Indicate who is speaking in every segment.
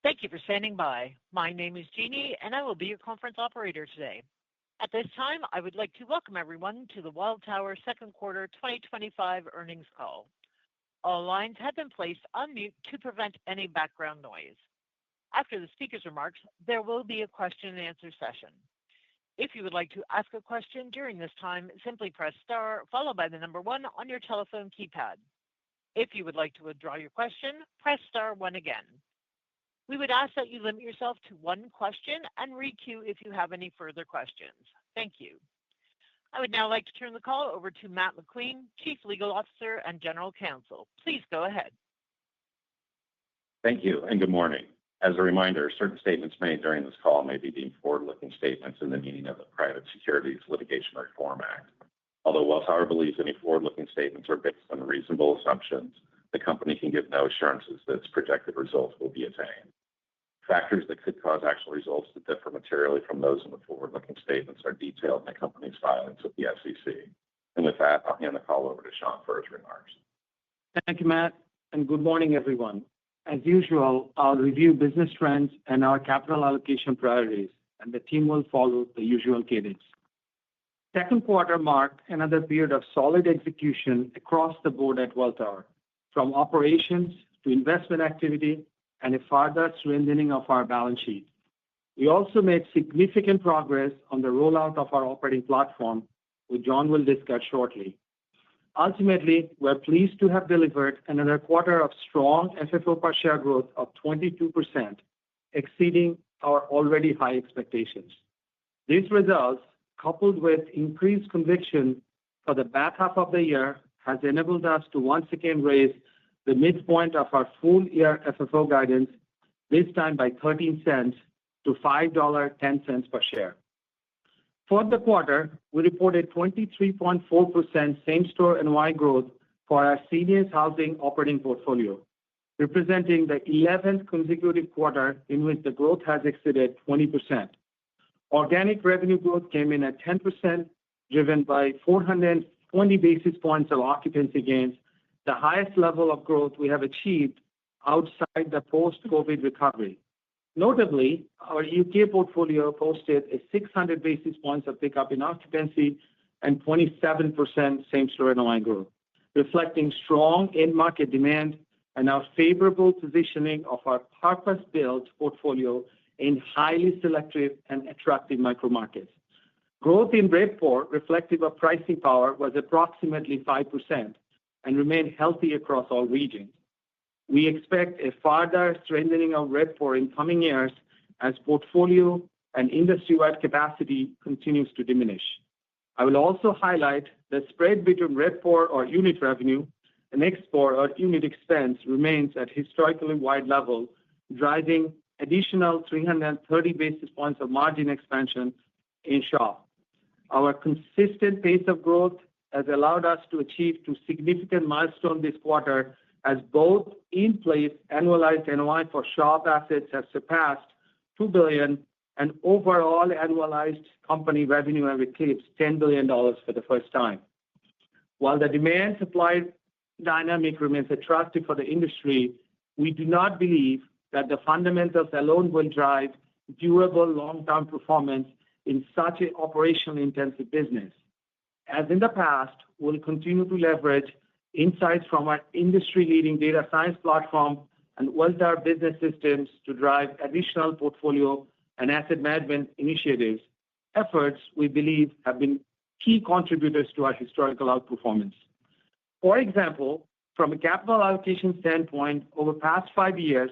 Speaker 1: Thank you for standing by. My name is Jeannie, and I will be your conference operator today. At this time, I would like to welcome everyone to the Welltower Second Quarter 2025 Earnings Call. All lines have been placed on mute to prevent any background noise. After the speaker's remarks, there will be a question-and-answer session. If you would like to ask a question during this time, simply press star followed by the number one on your telephone keypad. If you would like to withdraw your question, press star one again. We would ask that you limit yourself to one question and re-queue if you have any further questions. Thank you. I would now like to turn the call over to Matt McQueen, Chief Legal Officer and General Counsel. Please go ahead.
Speaker 2: Thank you and good morning. As a reminder, certain statements made during this call may be deemed forward-looking statements in the meaning of the Private Securities Litigation Reform Act. Although Welltower believes any forward-looking statements are based on reasonable assumptions, the company can give no assurances that its projected results will be attained. Factors that could cause actual results to differ materially from those in the forward-looking statements are detailed in the company's filings with the SEC. And with that, I'll hand the call over to Shankh for his remarks.
Speaker 3: Thank you, Matt, and good morning, everyone. As usual, I'll review business trends and our capital allocation priorities, and the team will follow the usual cadence. Second quarter marked another period of solid execution across the board at Welltower, from operations to investment activity and a further strengthening of our balance sheet. We also made significant progress on the rollout of our operating platform, which John will discuss shortly. Ultimately, we're pleased to have delivered another quarter of strong FFO per share growth of 22%, exceeding our already high expectations. These results, coupled with increased conviction for the back half of the year, have enabled us to once again raise the midpoint of our full-year FFO guidance, this time by 13 cents to $5.10 per share. For the quarter, we reported 23.4% same-store NOI growth for our seniors housing operating portfolio, representing the 11th consecutive quarter in which the growth has exceeded 20%. Organic revenue growth came in at 10%, driven by 420 basis points of occupancy gains, the highest level of growth we have achieved outside the post-COVID recovery. Notably, our UK portfolio posted a 600 basis points of pickup in occupancy and 27% same-store NOI growth, reflecting strong in-market demand and our favorable positioning of our purpose-built portfolio in highly selective and attractive micro-markets. Growth in RevPOR, reflective of pricing power, was approximately 5% and remained healthy across all regions. We expect a further strengthening of RevPOR in coming years as portfolio and industry-wide capacity continues to diminish. I will also highlight the spread between RevPOR or unit revenue and ExPOR or unit expense remains at historically wide levels, driving additional 330 basis points of margin expansion in SHOP. Our consistent pace of growth has allowed us to achieve two significant milestones this quarter, as both in-place annualized NOI for SHOP assets have surpassed $2 billion, and overall annualized company revenue have eclipsed $10 billion for the first time. While the demand-supply dynamic remains attractive for the industry, we do not believe that the fundamentals alone will drive durable long-term performance in such an operationally intensive business. As in the past, we'll continue to leverage insights from our industry-leading data science platform and Welltower Business Systems to drive additional portfolio and asset management initiatives, efforts we believe have been key contributors to our historical outperformance. For example, from a capital allocation standpoint, over the past 5 years,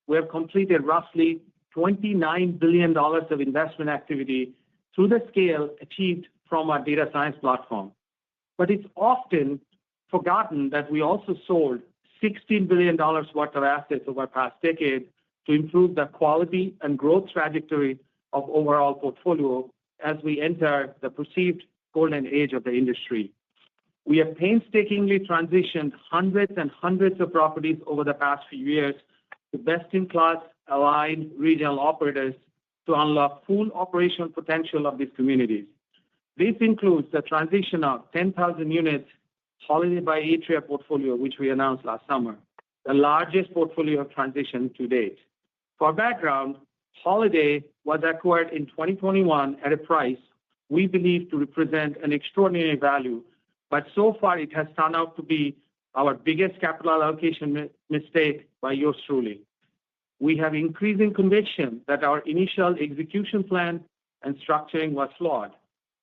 Speaker 3: we have completed roughly $29 billion of investment activity through the scale achieved from our data science platform. But it's often forgotten that we also sold $16 billion worth of assets over the past decade to improve the quality and growth trajectory of overall portfolio as we enter the perceived golden age of the industry. We have painstakingly transitioned hundreds and hundreds of properties over the past few years to best-in-class aligned regional operators to unlock full operational potential of these communities. This includes the transition of 10,000 units Holiday by Atria portfolio, which we announced last summer, the largest portfolio transition to date. For background, Holiday was acquired in 2021 at a price we believe to represent an extraordinary value, but so far it has turned out to be our biggest capital allocation mistake by yours truly. We have increasing conviction that our initial execution plan and structuring was flawed,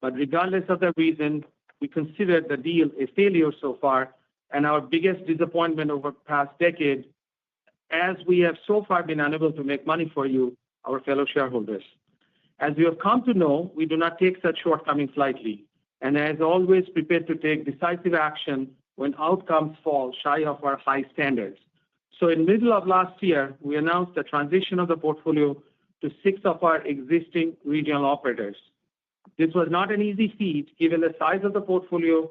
Speaker 3: but regardless of the reason, we consider the deal a failure so far and our biggest disappointment over the past decade, as we have so far been unable to make money for you, our fellow shareholders. As you have come to know, we do not take such shortcomings lightly, and as always, prepared to take decisive action when outcomes fall shy of our high standards. So in the middle of last year, we announced the transition of the portfolio to 6 of our existing regional operators. This was not an easy feat given the size of the portfolio,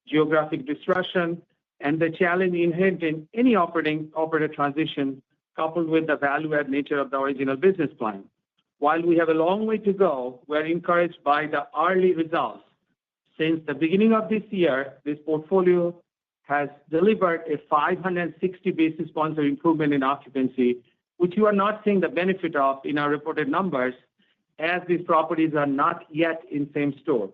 Speaker 3: geographic disruption, and the challenge inherent in any operator transition, coupled with the value-add nature of the original business plan. While we have a long way to go, we are encouraged by the early results. Since the beginning of this year, this portfolio has delivered a 560 basis points of improvement in occupancy, which you are not seeing the benefit of in our reported numbers, as these properties are not yet in same store.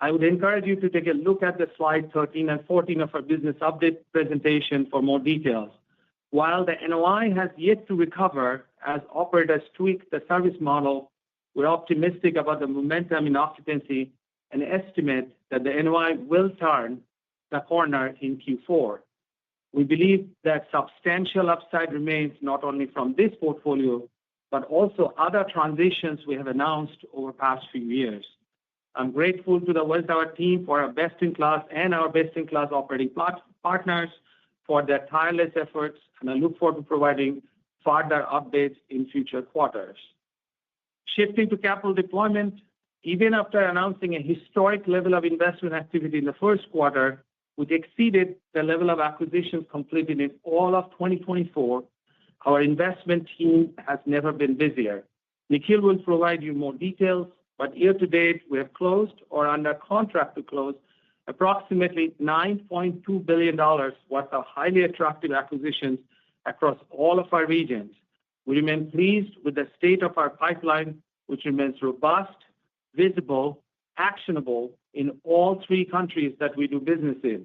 Speaker 3: I would encourage you to take a look at the slide 13 and 14 of our business update presentation for more details. While the NOI has yet to recover as operators tweak the service model, we're optimistic about the momentum in occupancy and estimate that the NOI will turn the corner in Q4. We believe that substantial upside remains not only from this portfolio, but also other transitions we have announced over the past few years. I'm grateful to the Welltower team for our best-in-class and our best-in-class operating partners for their tireless efforts, and I look forward to providing further updates in future quarters. Shifting to capital deployment, even after announcing a historic level of investment activity in the first quarter, which exceeded the level of acquisitions completed in all of 2024, our investment team has never been busier. Nikhil will provide you more details, but year to date, we have closed or under contract to close approximately $9.2 billion worth of highly attractive acquisitions across all of our regions. We remain pleased with the state of our pipeline, which remains robust, visible, actionable in all 3 countries that we do business in.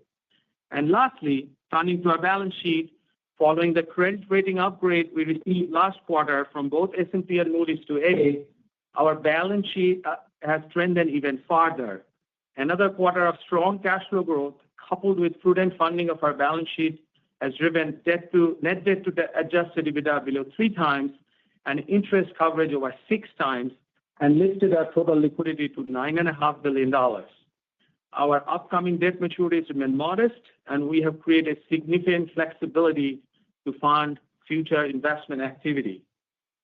Speaker 3: And lastly, turning to our balance sheet, following the credit rating upgrade we received last quarter from both S&P and Moody's to A, our balance sheet has trended even farther. Another quarter of strong cash flow growth, coupled with prudent funding of our balance sheet, has driven net debt to the adjusted EBITDA below 3 times and interest coverage over 6 times, and lifted our total liquidity to $9.5 billion. Our upcoming debt maturities remain modest, and we have created significant flexibility to fund future investment activity.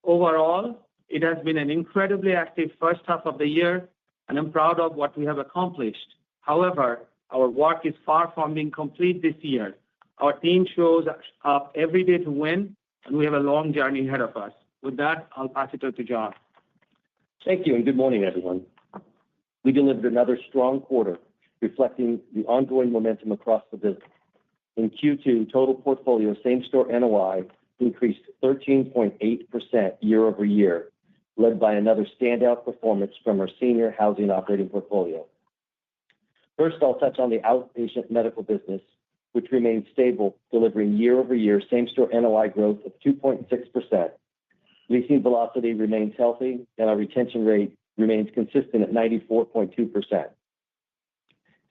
Speaker 3: Overall, it has been an incredibly active first half of the year, and I'm proud of what we have accomplished. However, our work is far from being complete this year. Our team shows up every day to win, and we have a long journey ahead of us. With that, I'll pass it over to John.
Speaker 4: Thank you, and good morning, everyone. We delivered another strong quarter, reflecting the ongoing momentum across the business. In Q2, total portfolio same-store NOI increased 13.8% year over year, led by another standout performance from our senior housing operating portfolio. First, I'll touch on the outpatient medical business, which remains stable, delivering year-over-year same-store NOI growth of 2.6%. Leasing velocity remains healthy, and our retention rate remains consistent at 94.2%.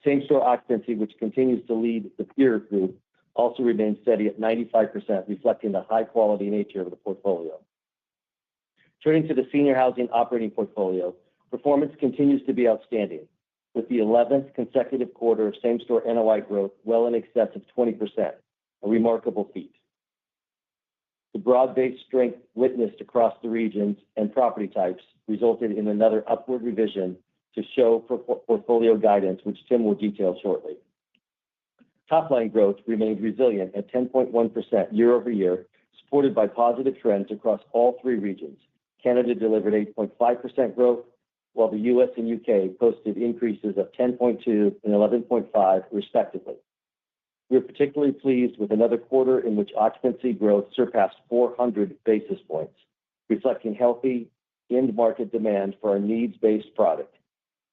Speaker 4: Same-store occupancy, which continues to lead the peer group, also remains steady at 95%, reflecting the high-quality nature of the portfolio. Turning to the senior housing operating portfolio, performance continues to be outstanding, with the 11th consecutive quarter of same-store NOI growth well in excess of 20%, a remarkable feat. The broad-based strength witnessed across the regions and property types resulted in another upward revision to show portfolio guidance, which Tim will detail shortly. Top-line growth remained resilient at 10.1% year over year, supported by positive trends across all 3 regions. Canada delivered 8.5% growth, while the U.S. and U.K. posted increases of 10.2 and 11.5, respectively. We are particularly pleased with another quarter in which occupancy growth surpassed 400 basis points, reflecting healthy end-market demand for our needs-based product.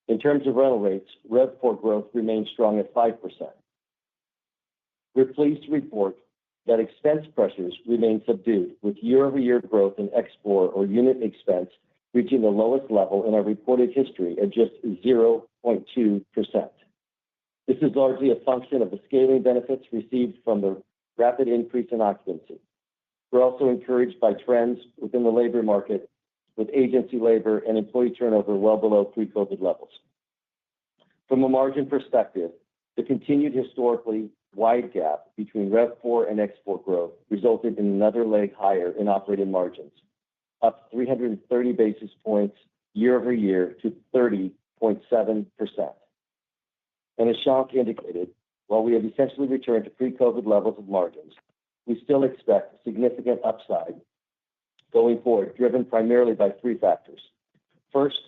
Speaker 4: In terms of rental rates, RevPOR growth remains strong at 5%. We're pleased to report that expense pressures remain subdued, with year-over-year growth in ExPOR or unit expense reaching the lowest level in our reported history at just 0.2%. This is largely a function of the scaling benefits received from the rapid increase in occupancy. We're also encouraged by trends within the labor market, with agency labor and employee turnover well below pre-COVID levels. From a margin perspective, the continued historically wide gap between RevPOR and ExPOR growth resulted in another leg higher in operating margins, up 330 basis points year-over-year to 30.7%. And as Shankh indicated, while we have essentially returned to pre-COVID levels of margins, we still expect significant upside going forward, driven primarily by three factors. First,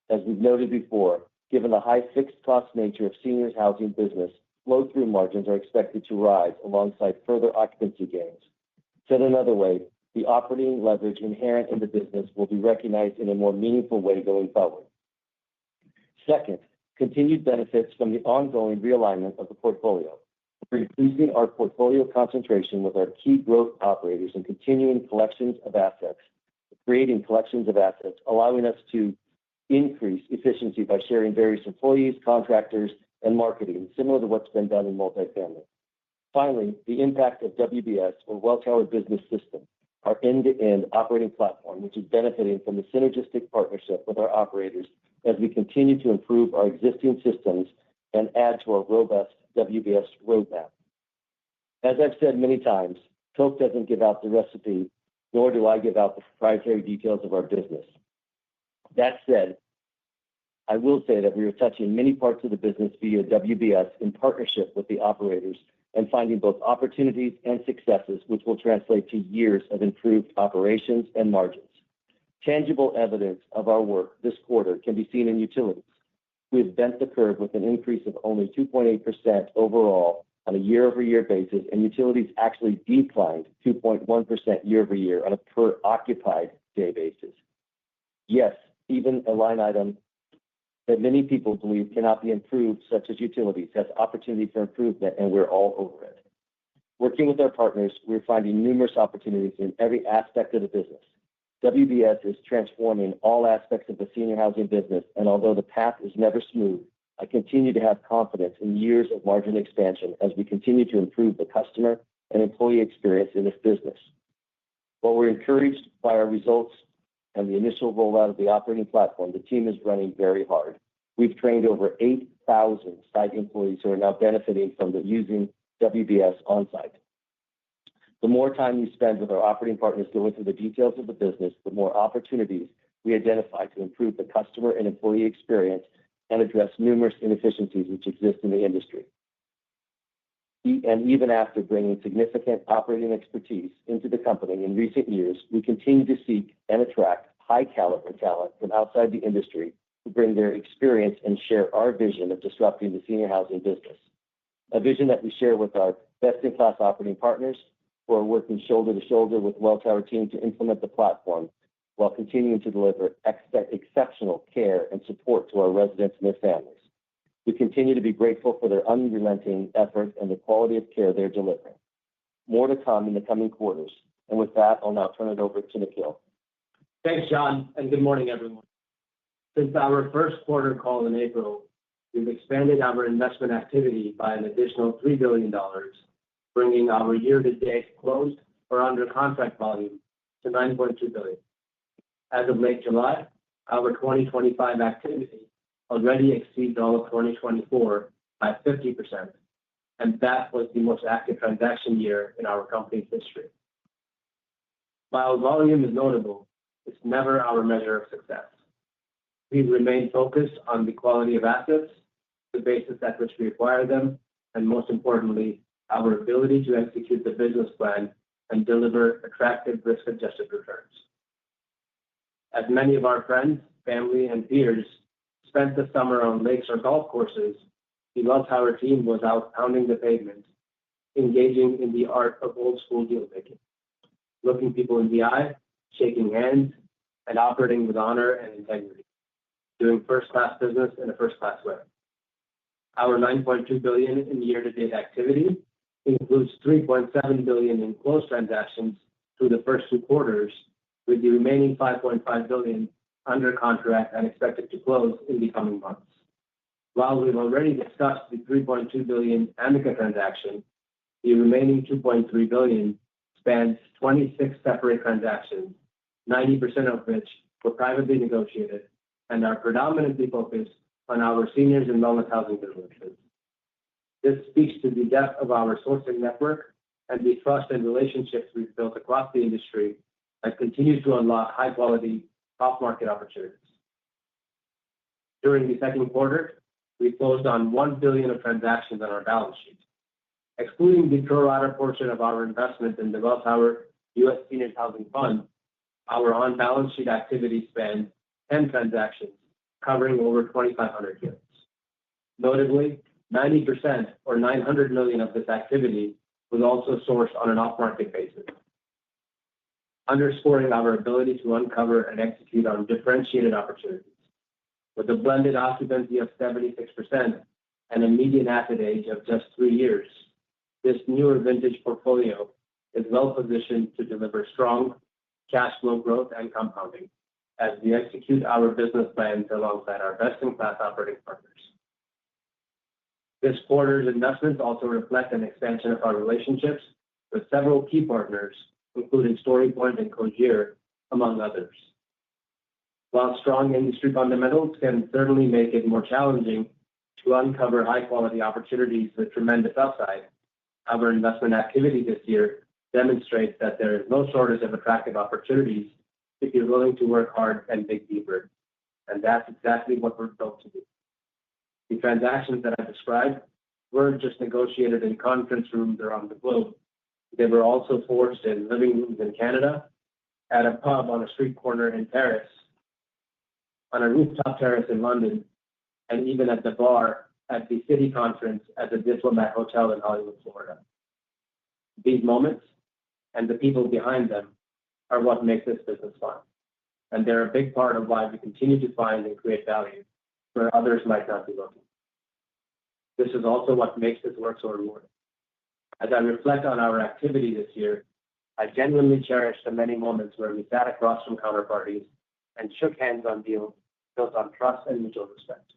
Speaker 4: as we've noted before, given the high fixed cost nature of seniors housing business, flow-through margins are expected to rise alongside further occupancy gains. Said another way, the operating leverage inherent in the business will be recognized in a more meaningful way going forward. Second, continued benefits from the ongoing realignment of the portfolio. We're increasing our portfolio concentration with our key growth operators and creating collections of assets, allowing us to increase efficiency by sharing various employees, contractors, and marketing, similar to what's been done in multifamily. Finally, the impact of WBS or Welltower Business System, our end-to-end operating platform, which is benefiting from the synergistic partnership with our operators as we continue to improve our existing systems and add to our robust WBS roadmap. As I've said many times, Coke doesn't give out the recipe, nor do I give out the proprietary details of our business. That said, I will say that we are touching many parts of the business via WBS in partnership with the operators and finding both opportunities and successes, which will translate to years of improved operations and margins. Tangible evidence of our work this quarter can be seen in utilities. We have bent the curve with an increase of only 2.8% overall on a year-over-year basis, and utilities actually declined 2.1% year-over-year on a per occupied day basis. Yes, even a line item that many people believe cannot be improved, such as utilities, has opportunity for improvement, and we're all over it. Working with our partners, we're finding numerous opportunities in every aspect of the business. WBS is transforming all aspects of the senior housing business, and although the path is never smooth, I continue to have confidence in years of margin expansion as we continue to improve the customer and employee experience in this business. While we're encouraged by our results and the initial rollout of the operating platform, the team is running very hard. We've trained over 8,000 site employees who are now benefiting from using WBS on-site. The more time we spend with our operating partners going through the details of the business, the more opportunities we identify to improve the customer and employee experience and address numerous inefficiencies which exist in the industry. And even after bringing significant operating expertise into the company in recent years, we continue to seek and attract high-caliber talent from outside the industry to bring their experience and share our vision of disrupting the senior housing business, a vision that we share with our best-in-class operating partners who are working shoulder to shoulder with Welltower team to implement the platform while continuing to deliver exceptional care and support to our residents and their families. We continue to be grateful for their unrelenting effort and the quality of care they're delivering. More to come in the coming quarters. And with that, I'll now turn it over to Nikhil.
Speaker 5: Thanks, John, and good morning, everyone. Since our first quarter call in April, we've expanded our investment activity by an additional $3 billion, bringing our year-to-date closed or under contract volume to $9.2 billion. As of late July, our 2025 activity already exceeds all of 2024 by 50%, and that was the most active transaction year in our company's history. While volume is notable, it's never our measure of success. We remain focused on the quality of assets, the basis at which we acquire them, and most importantly, our ability to execute the business plan and deliver attractive risk-adjusted returns. As many of our friends, family, and peers spent the summer on lakes or golf courses, the Welltower team was out pounding the pavement, engaging in the art of old school deal making, looking people in the eye, shaking hands, and operating with honor and integrity, doing first-class business in a first-class way. Our $9.2 billion in year-to-date activity includes $3.7 billion in closed transactions through the first 2 quarters, with the remaining $5.5 billion under contract and expected to close in the coming months. While we've already discussed the $3.2 billion Amica transaction, the remaining $2.3 billion spans 26 separate transactions, 90% of which were privately negotiated and are predominantly focused on our seniors and wellness housing businesses. This speaks to the depth of our sourcing network and the trust and relationships we've built across the industry that continues to unlock high-quality, off-market opportunities. During the second quarter, we closed on $1 billion of transactions on our balance sheet. Excluding the pro rata portion of our investment in the Welltower U.S. Seniors Housing Fund, our on-balance sheet activity spanned 10 transactions, covering over 2,500 units. Notably, 90% or $900 million of this activity was also sourced on an off-market basis, underscoring our ability to uncover and execute on differentiated opportunities. With a blended occupancy of 76% and a median asset age of just 3 years, this newer vintage portfolio is well positioned to deliver strong cash flow growth and compounding as we execute our business plans alongside our best-in-class operating partners. This quarter's investments also reflect an expansion of our relationships with several key partners, including StoryPoint and Cogier, among others. While strong industry fundamentals can certainly make it more challenging to uncover high-quality opportunities with tremendous upside, our investment activity this year demonstrates that there is no shortage of attractive opportunities if you're willing to work hard and dig deeper. And that's exactly what we're built to do. The transactions that I described weren't just negotiated in conference rooms around the globe. They were also forged in living rooms in Canada, at a pub on a street corner in Paris, on a rooftop terrace in London, and even at the bar at the City Conference at the Diplomat Hotel in Hollywood, Florida. These moments and the people behind them are what makes this business fun. And they're a big part of why we continue to find and create value where others might not be looking. This is also what makes this work so rewarding. As I reflect on our activity this year, I genuinely cherish the many moments where we sat across from counterparties and shook hands on deals built on trust and mutual respect.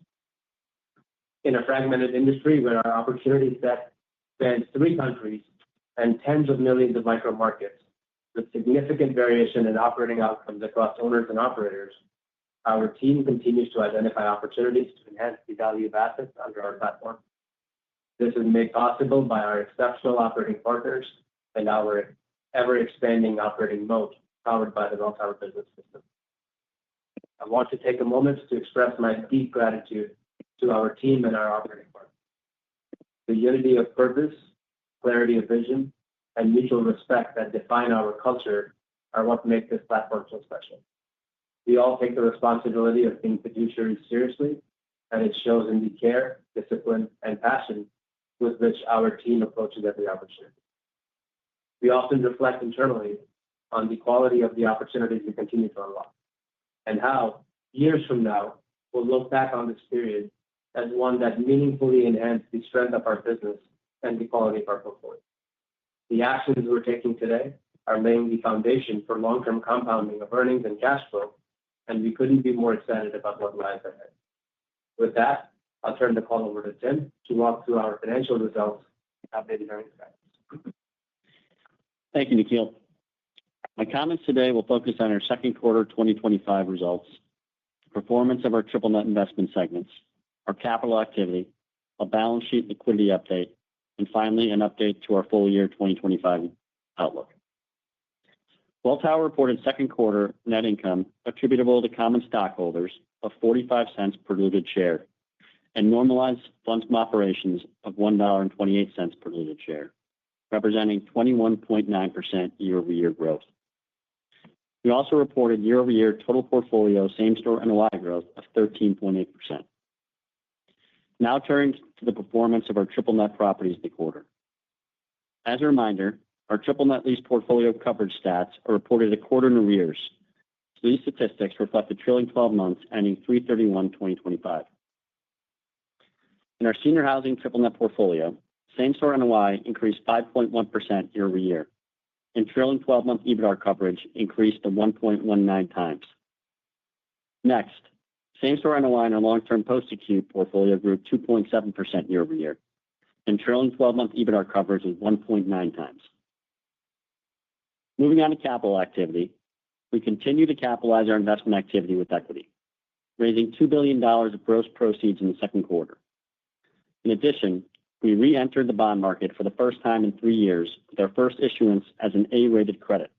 Speaker 5: In a fragmented industry where our opportunity set spans 3 countries and tens of millions of micro markets, with significant variation in operating outcomes across owners and operators, our team continues to identify opportunities to enhance the value of assets under our platform. This is made possible by our exceptional operating partners and our ever-expanding operating moat powered by the Welltower Business System. I want to take a moment to express my deep gratitude to our team and our operating partners. The unity of purpose, clarity of vision, and mutual respect that define our culture are what make this platform so special. We all take the responsibility of being fiduciaries seriously, and it shows in the care, discipline, and passion with which our team approaches every opportunity. We often reflect internally on the quality of the opportunities we continue to unlock, and how, years from now, we'll look back on this period as one that meaningfully enhanced the strength of our business and the quality of our portfolio. The actions we're taking today are laying the foundation for long-term compounding of earnings and cash flow, and we couldn't be more excited about what lies ahead. With that, I'll turn the call over to Tim to walk through our financial results and updated earnings guidance.
Speaker 6: Thank you, Nikhil. My comments today will focus on our second quarter 2025 results, performance of our triple net investment segments, our capital activity, a balance sheet liquidity update, and finally, an update to our full year 2025 outlook. Welltower reported second quarter net income attributable to common stockholders of 45 cents per diluted share and normalized funds from operations of $1.28 per diluted share, representing 21.9% year-over-year growth. We also reported year-over-year total portfolio same-store NOI growth of 13.8%. Now turning to the performance of our triple net properties in the quarter. As a reminder, our triple net lease portfolio coverage stats are reported a quarter in arrears. So these statistics reflect the trailing 12 months ending 3/31/2025. In our senior housing triple net portfolio, same-store NOI increased 5.1% year over year, and trailing 12-month EBITDA coverage increased to 1.19 times. Next, same-store NOI in our long-term post-acute portfolio grew 2.7% year over year, and trailing 12-month EBITDA coverage was 1.9 times. Moving on to capital activity, we continue to capitalize our investment activity with equity, raising $2 billion of gross proceeds in the second quarter. In addition, we re-entered the bond market for the first time in 3 years with our first issuance as an A-rated credit,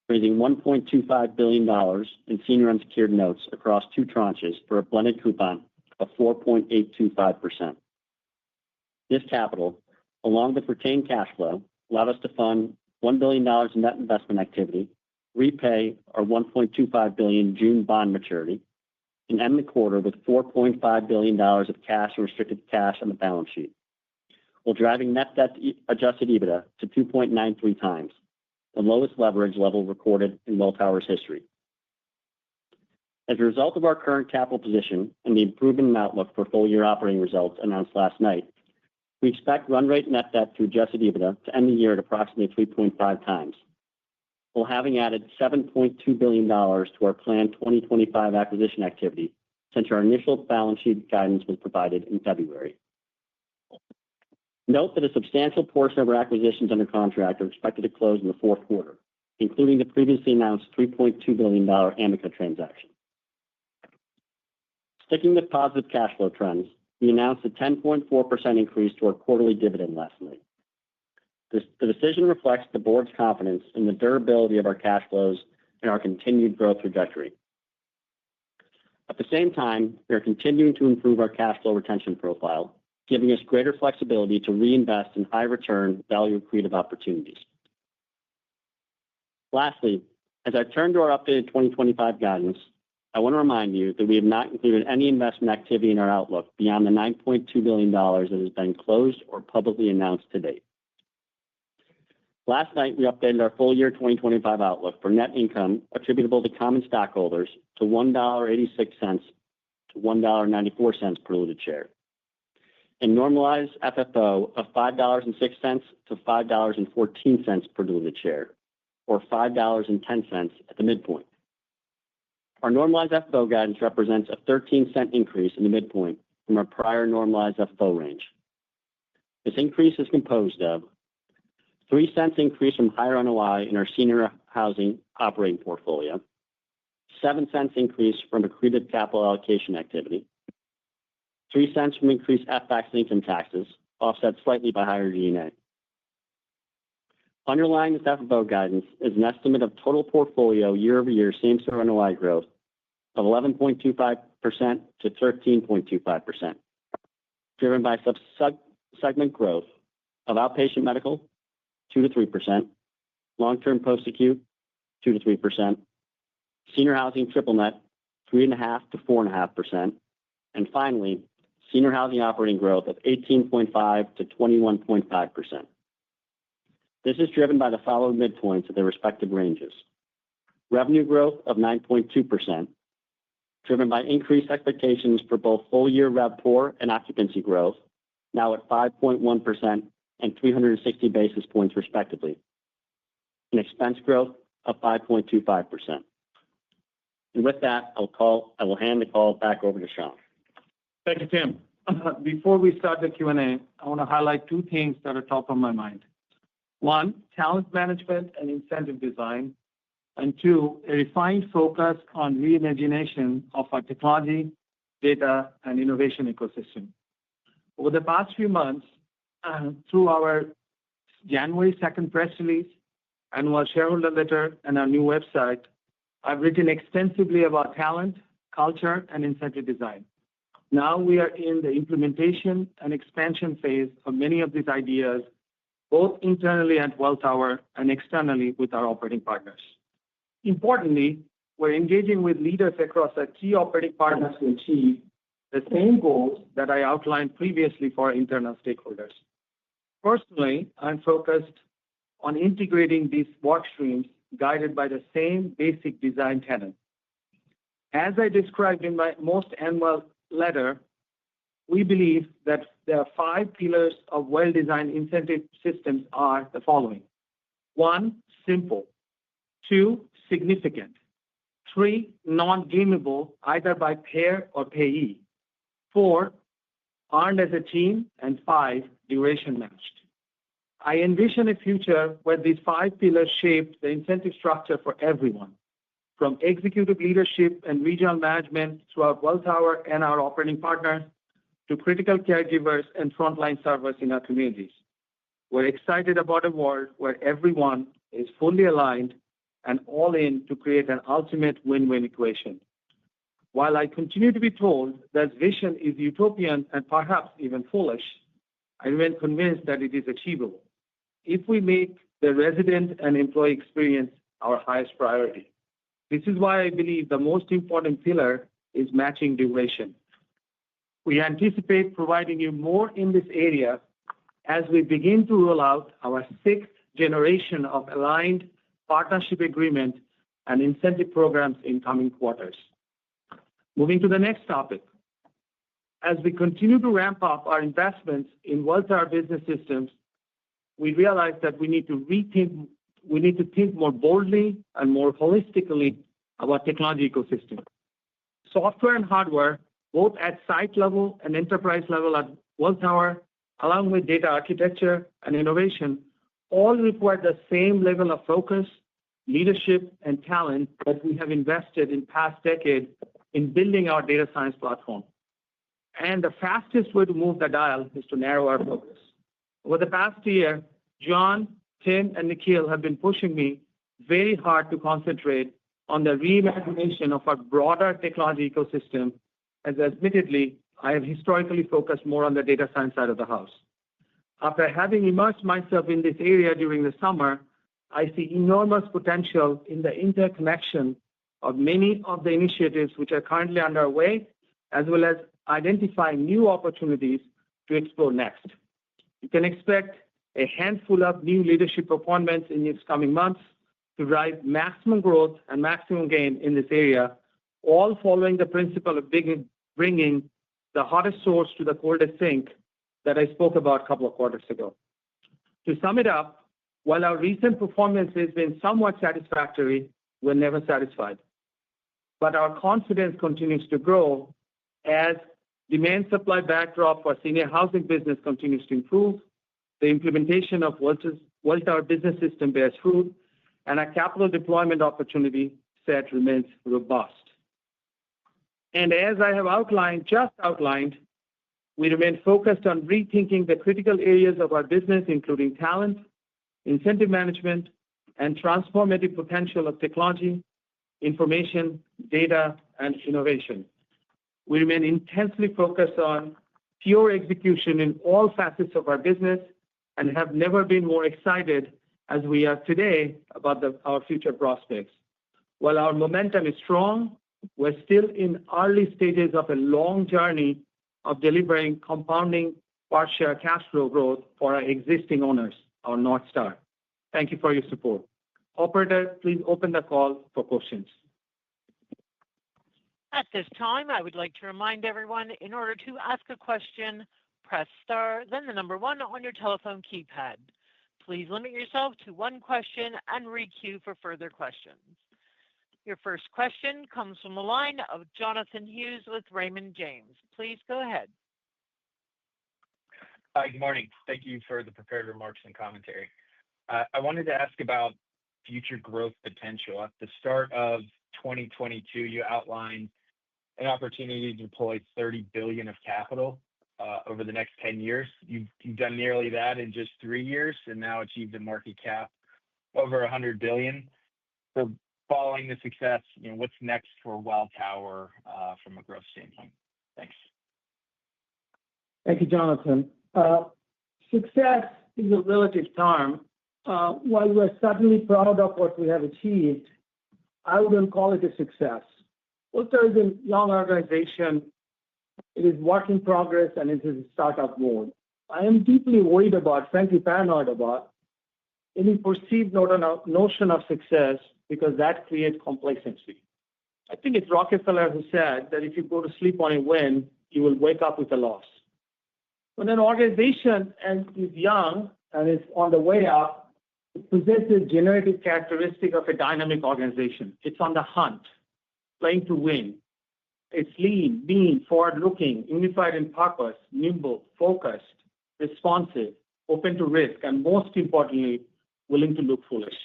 Speaker 6: raising $1.25 billion in senior unsecured notes across 2 tranches for a blended coupon of 4.825%. This capital, along with retained cash flow, allowed us to fund $1 billion in net investment activity, repay our $1.25 billion June bond maturity, and end the quarter with $4.5 billion of cash and restricted cash on the balance sheet, while driving net debt to adjusted EBITDA to 2.93 times, the lowest leverage level recorded in Welltower's history. As a result of our current capital position and the improvement in outlook for full-year operating results announced last night, we expect run rate net debt to adjusted EBITDA to end the year at approximately 3.5 times, while having added $7.2 billion to our planned 2025 acquisition activity since our initial balance sheet guidance was provided in February. Note that a substantial portion of our acquisitions under contract are expected to close in the fourth quarter, including the previously announced $3.2 billion Amica transaction. Sticking with positive cash flow trends, we announced a 10.4% increase to our quarterly dividend last night. The decision reflects the board's confidence in the durability of our cash flows and our continued growth trajectory. At the same time, we are continuing to improve our cash flow retention profile, giving us greater flexibility to reinvest in high-return, value-accretive opportunities. Lastly, as I turn to our updated 2025 guidance, I want to remind you that we have not included any investment activity in our outlook beyond the $9.2 billion that has been closed or publicly announced to date. Last night, we updated our full-year 2025 outlook for net income attributable to common stockholders to $1.86 to $1.94 per diluted share, and normalized FFO of $5.06 to $5.14 per diluted share, or $5.10 at the midpoint. Our normalized FFO guidance represents a 13-cent increase in the midpoint from our prior normalized FFO range. This increase is composed of 3 cents increase from higher NOI in our senior housing operating portfolio, 7 cents increase from accreted capital allocation activity, 3 cents from increased FX and income taxes, offset slightly by higher G&A. Underlying this FFO guidance is an estimate of total portfolio year-over-year same-store NOI growth of 11.25% to 13.25%, driven by sub-segment growth of outpatient medical, 2 to 3%, long-term post-acute, 2 to 3%, senior housing triple net, 3.5% to 4.5%, and finally, senior housing operating growth of 18.5% to 21.5%. This is driven by the following midpoints of their respective ranges. Revenue growth of 9.2%, driven by increased expectations for both full-year RevPOR and occupancy growth, now at 5.1% and 360 basis points respectively, and expense growth of 5.25%. And with that, I will hand the call back over to Sean.
Speaker 3: Thank you, Tim. Before we start the Q&A, I want to highlight 2 things that are top of my mind. 1, talent management and incentive design, and 2, a refined focus on reimagination of our technology, data, and innovation ecosystem. Over the past few months, through our January 2nd press release, annual shareholder letter, and our new website, I've written extensively about talent, culture, and incentive design. Now we are in the implementation and expansion phase of many of these ideas, both internally at Welltower and externally with our operating partners. Importantly, we're engaging with leaders across our key operating partners to achieve the same goals that I outlined previously for our internal stakeholders. Personally, I'm focused on integrating these work streams guided by the same basic design tenet. As I described in my most annual letter, we believe that there are 5 pillars of well-designed incentive systems are the following. 1, simple. 2, significant. 3, non-gameable either by pair or payee. 4, earned as a team. And 5, duration matched. I envision a future where these 5 pillars shape the incentive structure for everyone, from executive leadership and regional management throughout Welltower and our operating partners to critical caregivers and frontline servers in our communities. We're excited about a world where everyone is fully aligned and all in to create an ultimate win-win equation. While I continue to be told that vision is utopian and perhaps even foolish, I remain convinced that it is achievable if we make the resident and employee experience our highest priority. This is why I believe the most important pillar is matching duration. We anticipate providing you more in this area as we begin to roll out our 6th generation of aligned partnership agreement and incentive programs in coming quarters. Moving to the next topic. As we continue to ramp up our investments in Welltower Business Systems, we realize that we need to think more boldly and more holistically about technology ecosystem. Software and hardware, both at site level and enterprise level at Welltower, along with data architecture and innovation, all require the same level of focus, leadership, and talent that we have invested in past decade in building our data science platform. And the fastest way to move the dial is to narrow our focus. Over the past year, John, Tim, and Nikhil have been pushing me very hard to concentrate on the reimagination of our broader technology ecosystem, as admittedly, I have historically focused more on the data science side of the house. After having immersed myself in this area during the summer, I see enormous potential in the interconnection of many of the initiatives which are currently underway, as well as identifying new opportunities to explore next. You can expect a handful of new leadership appointments in these coming months to drive maximum growth and maximum gain in this area, all following the principle of bringing the hottest source to the coldest sink that I spoke about a couple of quarters ago. To sum it up, while our recent performance has been somewhat satisfactory, we're never satisfied. But our confidence continues to grow as demand-supply backdrop for senior housing business continues to improve, the implementation of Welltower Business System bears fruit, and our capital deployment opportunity set remains robust. And as I have just outlined, we remain focused on rethinking the critical areas of our business, including talent, incentive management, and transformative potential of technology, information, data, and innovation. We remain intensely focused on pure execution in all facets of our business and have never been more excited as we are today about our future prospects. While our momentum is strong, we're still in early stages of a long journey of delivering compounding per-share cash flow growth for our existing owners, our North Star. Thank you for your support. Operator, please open the call for questions.
Speaker 1: At this time, I would like to remind everyone, in order to ask a question, press star, then the number 1 on your telephone keypad. Please limit yourself to one question and re-queue for further questions. Your first question comes from the line of Jonathan Hughes with Raymond James. Please go ahead.
Speaker 7: Hi, good morning. Thank you for the prepared remarks and commentary. I wanted to ask about future growth potential. At the start of 2022, you outlined an opportunity to deploy $30 billion of capital over the next 10 years. You've done nearly that in just 3 years and now achieved a market cap over $100 billion. So following the success, what's next for Welltower from a growth standpoint? Thanks.
Speaker 3: Thank you, Jonathan. Success is a relative term. While we're certainly proud of what we have achieved, I wouldn't call it a success. Welltower is a young organization. It is work in progress and it is a startup mode. I am deeply worried about, frankly paranoid about, any perceived notion of success because that creates complacency. I think it's Rockefeller who said that if you go to sleep on a win, you will wake up with a loss. When an organization is young and is on the way up, it possesses generative characteristic of a dynamic organization. It's on the hunt, playing to win. It's lean, mean, forward-looking, unified in purpose, nimble, focused, responsive, open to risk, and most importantly, willing to look foolish.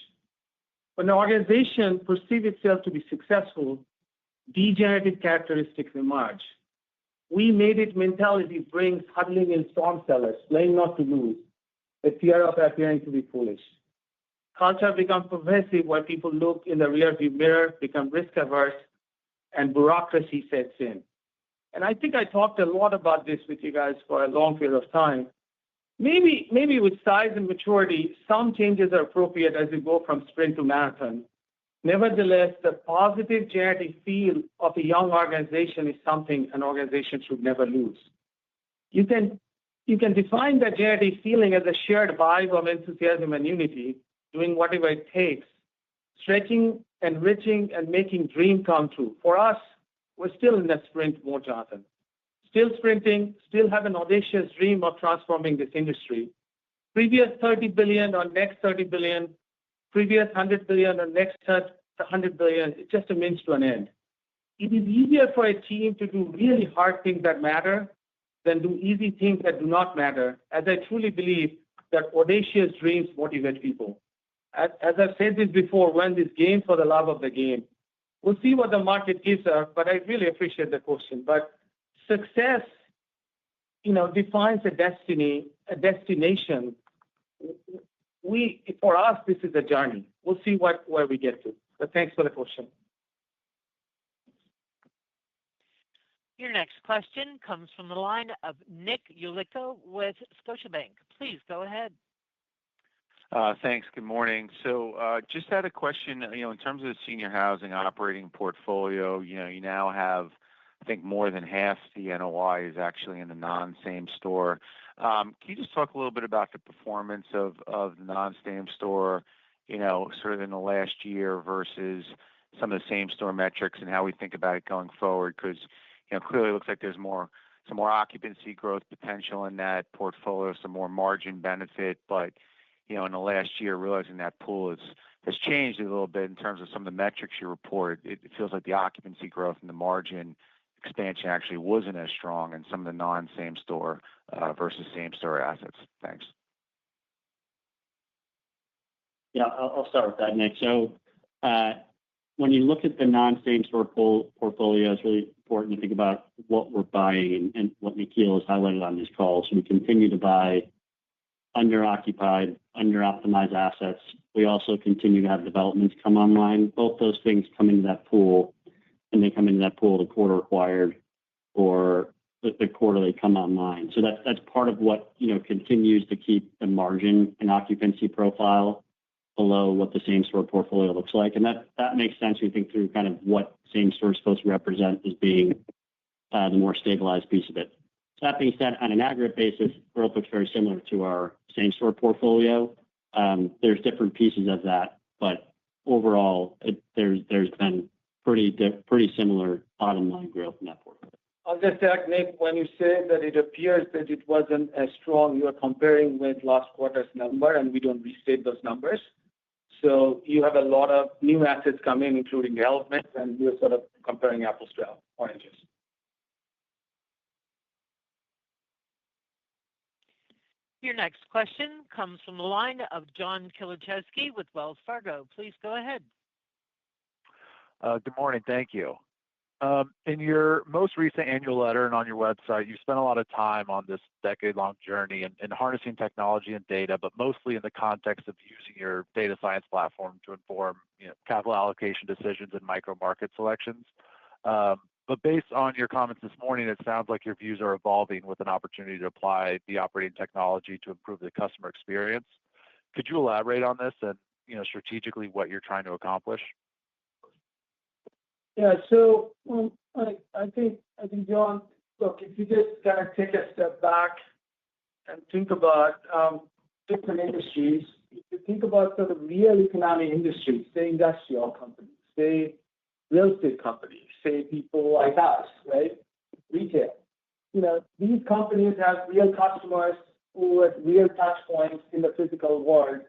Speaker 3: When an organization perceives itself to be successful, degenerative characteristics emerge. We made it mentality brings huddling in storm cellars, playing not to lose, the fear of appearing to be foolish. Culture becomes pervasive where people look in the rearview mirror, become risk-averse, and bureaucracy sets in. And I think I talked a lot about this with you guys for a long period of time. Maybe with size and maturity, some changes are appropriate as you go from sprint to marathon. Nevertheless, the positive generative feel of a young organization is something an organization should never lose. You can define that generative feeling as a shared vibe of enthusiasm and unity, doing whatever it takes, stretching, enriching, and making dream come true. For us, we're still in that sprint mode, Jonathan. Still sprinting, still have an audacious dream of transforming this industry. Previous 30 billion or next 30 billion, previous 100 billion or next 100 billion, it's just a means to an end. It is easier for a team to do really hard things that matter than do easy things that do not matter, as I truly believe that audacious dreams motivate people. As I've said this before, when this game for the love of the game. We'll see what the market gives us, but I really appreciate the question. But success, defines a destiny, a destination. For us, this is a journey. We'll see where we get to. But thanks for the question.
Speaker 1: Your next question comes from the line of Nick Yulico with Scotiabank. Please go ahead.
Speaker 8: Thanks. Good morning. So just had a question, in terms of the senior housing operating portfolio, you now have, I think, more than half the NOI is actually in the non-same store. Can you just talk a little bit about the performance of the non-same store, sort of in the last year versus some of the same store metrics and how we think about it going forward? Because, clearly it looks like there's some more occupancy growth potential in that portfolio, some more margin benefit, but in the last year, realizing that pool has changed a little bit in terms of some of the metrics you report. It feels like the occupancy growth and the margin expansion actually wasn't as strong in some of the non-same store versus same store assets. Thanks.
Speaker 6: Yeah, I'll start with that, Nick. So when you look at the non-same store portfolio, it's really important to think about what we're buying and what Nikhil has highlighted on this call. So we continue to buy underoccupied, under-optimized assets. We also continue to have developments come online. Both those things come into that pool, and they come into that pool the quarter acquired or the quarter they come online. So that's part of what continues to keep the margin and occupancy profile below what the same store portfolio looks like. And that makes sense when you think through kind of what same store is supposed to represent as being the more stabilized piece of it. That being said, on an aggregate basis, growth looks very similar to our same store portfolio. There's different pieces of that, but overall, there's been pretty similar bottom line growth in that portfolio.
Speaker 3: I'll just add, Nick, when you say that it appears that it wasn't as strong, you are comparing with last quarter's number, and we don't restate those numbers. So you have a lot of new assets come in, including development, and you're sort of comparing apples to oranges.
Speaker 1: Your next question comes from the line of John Kilichowski with Wells Fargo. Please go ahead.
Speaker 9: Good morning. Thank you. In your most recent annual letter and on your website, you spent a lot of time on this decade-long journey and harnessing technology and data, but mostly in the context of using your data science platform to inform capital allocation decisions and micro-market selections. But based on your comments this morning, it sounds like your views are evolving with an opportunity to apply the operating technology to improve the customer experience. Could you elaborate on this and strategically what you're trying to accomplish?
Speaker 3: Yeah, so I think, John, look, if you just kind of take a step back, and think about different industries, you think about sort of real economic industries, say industrial companies, say real estate companies, say people like us, right? Retail. These companies have real customers who have real touch points in the physical world.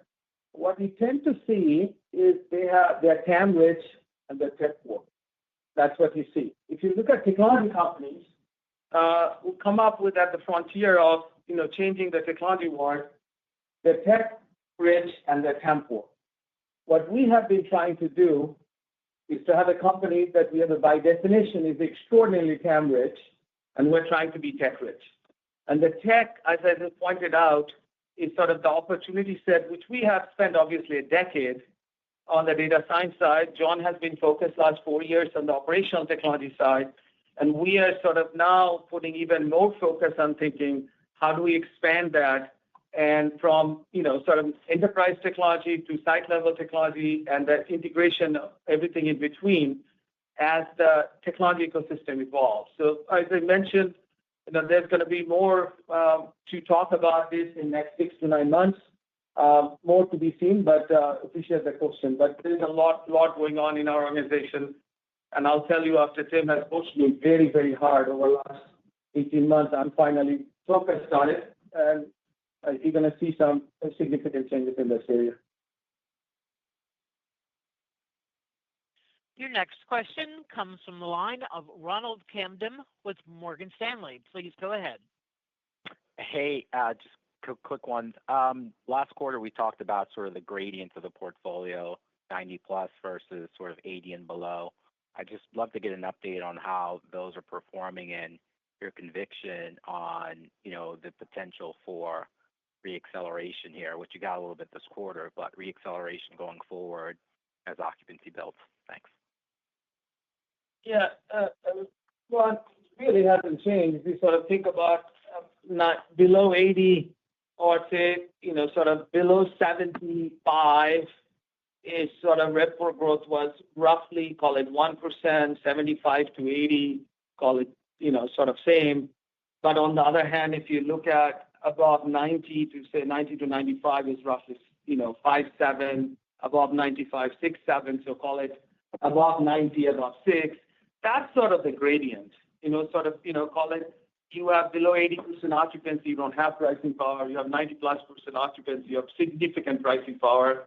Speaker 3: What we tend to see is they're TAM rich and they're tech poor. That's what you see. If you look at technology companies who come up with at the frontier of changing the technology world, they're tech rich and they're TAM poor. What we have been trying to do is to have a company that we have by definition is extraordinarily TAM rich, and we're trying to be tech rich. And the tech, as I just pointed out, is sort of the opportunity set, which we have spent obviously a decade on the data science side. John has been focused last 4 years on the operational technology side. And we are sort of now putting even more focus on thinking, how do we expand that? And from, sort of enterprise technology to site level technology and the integration of everything in between as the technology ecosystem evolves. So as I mentioned, there's going to be more to talk about this in the next 6 to 9 months. More to be seen, but appreciate the question. But there's a lot going on in our organization. And I'll tell you, after Tim has pushed me very, very hard over the last 18 months, I'm finally focused on it. And you're going to see some significant changes in this area.
Speaker 1: Your next question comes from the line of Ronald Kamdem with Morgan Stanley. Please go ahead.
Speaker 10: Hey, just quick one. Last quarter, we talked about sort of the gradient of the portfolio, 90 plus versus sort of 80 and below. I'd just love to get an update on how those are performing and your conviction on, the potential for reacceleration here, which you got a little bit this quarter, but reacceleration going forward as occupancy builds. Thanks.
Speaker 3: Yeah, well, it really hasn't changed. We sort of think about not below 80 or say, sort of below 75 is sort of RevPAR growth was roughly, call it 1%, 75 to 80, call it, sort of same. But on the other hand, if you look at above 90 to say 90 to 95 is roughly, 5.7, above 95, 6.7. So call it above 90, above 6. That's sort of the gradient, sort of, call it you have below 80% occupancy, you don't have pricing power. You have 90+% occupancy, you have significant pricing power,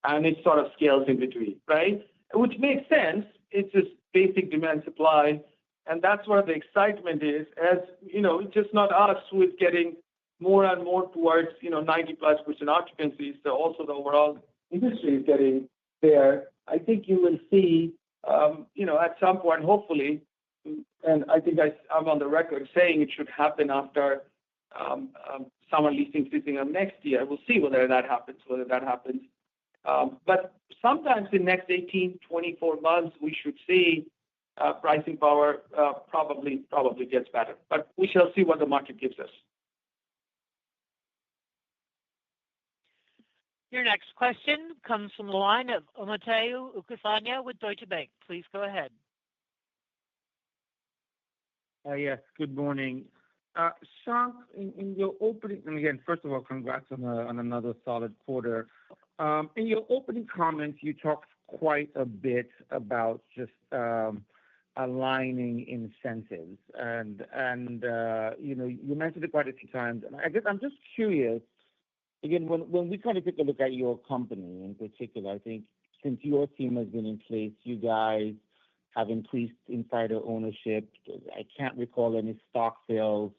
Speaker 3: and it sort of scales in between, right? Which makes sense. It's just basic demand supply. And that's where the excitement is, as, it's just not us who is getting more and more towards, 90+% occupancy. So also the overall industry is getting there. I think you will see, at some point, hopefully, and I think I'm on the record saying it should happen after summer leasing season of next year. We'll see whether that happens. But sometimes in the next 18, 24 months, we should see pricing power probably gets better. But we shall see what the market gives us.
Speaker 1: Your next question comes from the line of Omotayo Okusanya with Deutsche Bank. Please go ahead.
Speaker 11: Yes, good morning. Shankh, in your opening, and again, first of all, congrats on another solid quarter. In your opening comments, you talked quite a bit about just aligning incentives, and you mentioned it quite a few times. And I guess I'm just curious. Again, when we kind of take a look at your company in particular, I think since your team has been in place, you guys have increased insider ownership. I can't recall any stock sales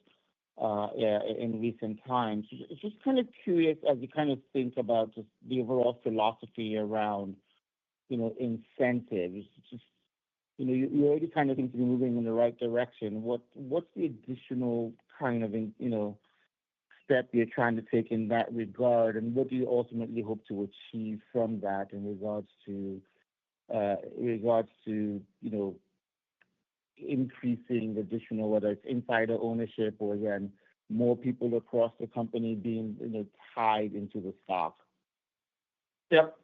Speaker 11: in recent times. Just kind of curious as you kind of think about just the overall philosophy around, incentives. Just, you already kind of seem to be moving in the right direction. What's the additional kind of, step you're trying to take in that regard, and what do you ultimately hope to achieve from that in regards to increasing additional, whether it's insider ownership or again more people across the company being tied into the stock?
Speaker 3: Yep.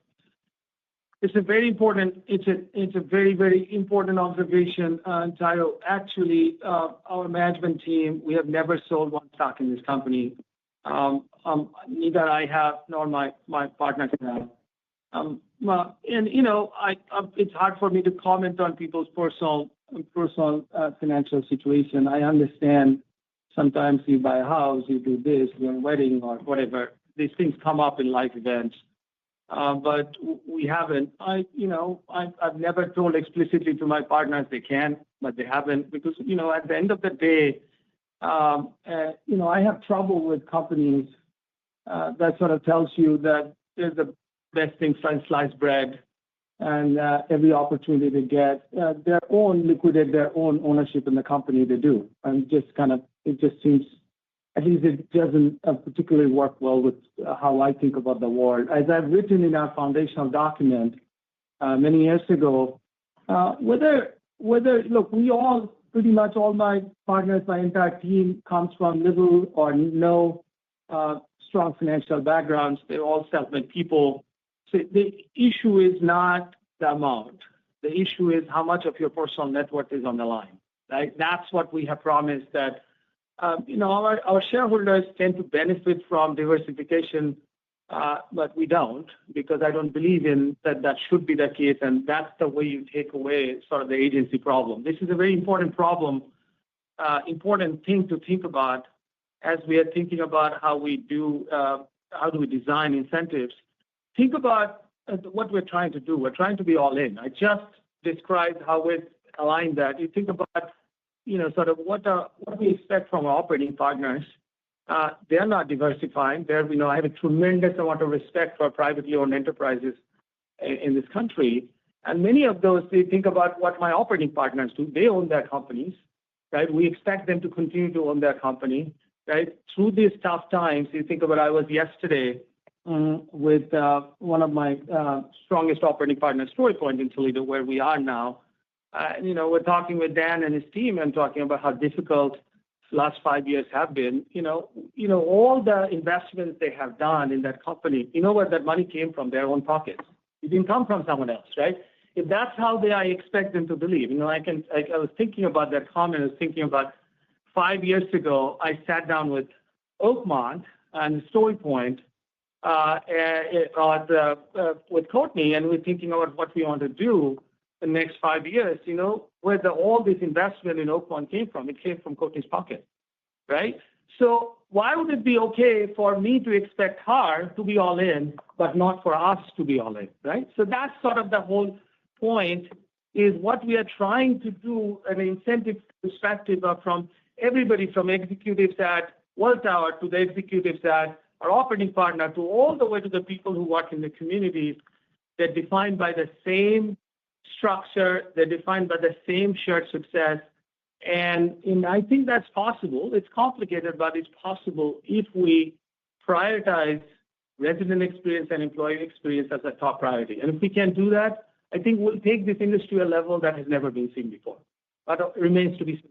Speaker 3: It's a very important. It's a very, very important observation, Tayo. Actually, our management team, we have never sold one stock in this company. neither I have nor my partners have. It's hard for me to comment on people's personal financial situation. I understand sometimes you buy a house, you do this, you're a wedding or whatever. These things come up in life events. But we haven't. I've never told explicitly to my partners they can, but they haven't because, at the end of the day, I have trouble with companies that sort of tells you that they're the best thing since sliced bread and every opportunity they get, liquidate their own ownership in the company they do. And it just seems, at least it doesn't particularly work well with how I think about the world. As I've written in our foundational document many years ago, look, pretty much all my partners, my entire team comes from little or no strong financial backgrounds. They're all self-made people. So the issue is not the amount. The issue is how much of your personal net worth is on the line, right? That's what we have promised that our shareholders tend to benefit from diversification, but we don't because I don't believe in that should be the case, and that's the way you take away sort of the agency problem. This is a very important problem, important thing to think about as we are thinking about how do we design incentives. Think about what we're trying to do. We're trying to be all in. I just described how we align that. You think about sort of what we expect from our operating partners. They're not diversifying. I have a tremendous amount of respect for privately owned enterprises in this country. And many of those, they think about what my operating partners do. They own their companies, right? We expect them to continue to own their company, right? Through these tough times, you think about I was yesterday with one of my strongest operating partners, StoryPoint in Toledo, where we are now. We're talking with Dan and his team and talking about how difficult the last 5 years have been. All the investments they have done in that company, where that money came from, their own pockets. It didn't come from someone else, right? If that's how I expect them to believe. I was thinking about that comment. I was thinking about 5 years ago, I sat down with Oakmont and StoryPoint with Courtney, and we're thinking about what we want to do the next 5 years, where all this investment in Oakmont came from. It came from Courtney's pocket, right? So why would it be okay for me to expect her to be all in, but not for us to be all in, right? So that's sort of the whole point is what we are trying to do an incentive perspective from everybody from executives at Welltower to the executives at our operating partner to all the way to the people who work in the communities. They're defined by the same structure. They're defined by the same shared success. And I think that's possible. It's complicated, but it's possible if we prioritize resident experience and employee experience as a top priority. And if we can do that, I think we'll take this industry to a level that has never been seen before. But it remains to be seen.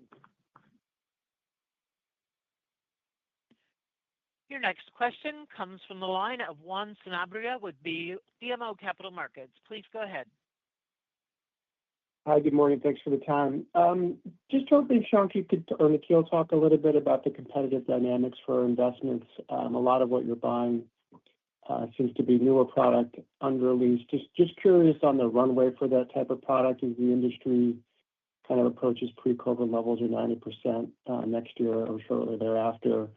Speaker 1: Your next question comes from the line of Juan Sanabria with BMO Capital Markets. Please go ahead.
Speaker 12: Hi, good morning. Thanks for the time. Just hoping, Shankh, you could, or Nikhil, talk a little bit about the competitive dynamics for investments. A lot of what you're buying seems to be newer product under lease. Just curious on the runway for that type of product as the industry kind of approaches pre-COVID levels or 90% next year or shortly thereafter.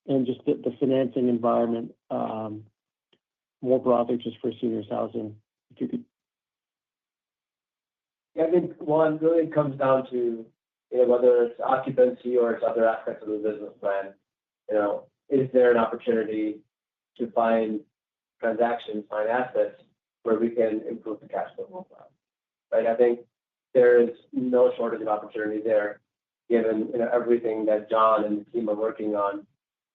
Speaker 12: And just the financing environment more broadly just for seniors housing. If you could.
Speaker 5: Yeah, I think one really comes down to whether it's occupancy or it's other aspects of the business plan. Is there an opportunity to find transactions, find assets where we can improve the cash flow profile? Right. I think there is no shortage of opportunity there, given everything that John and the team are working on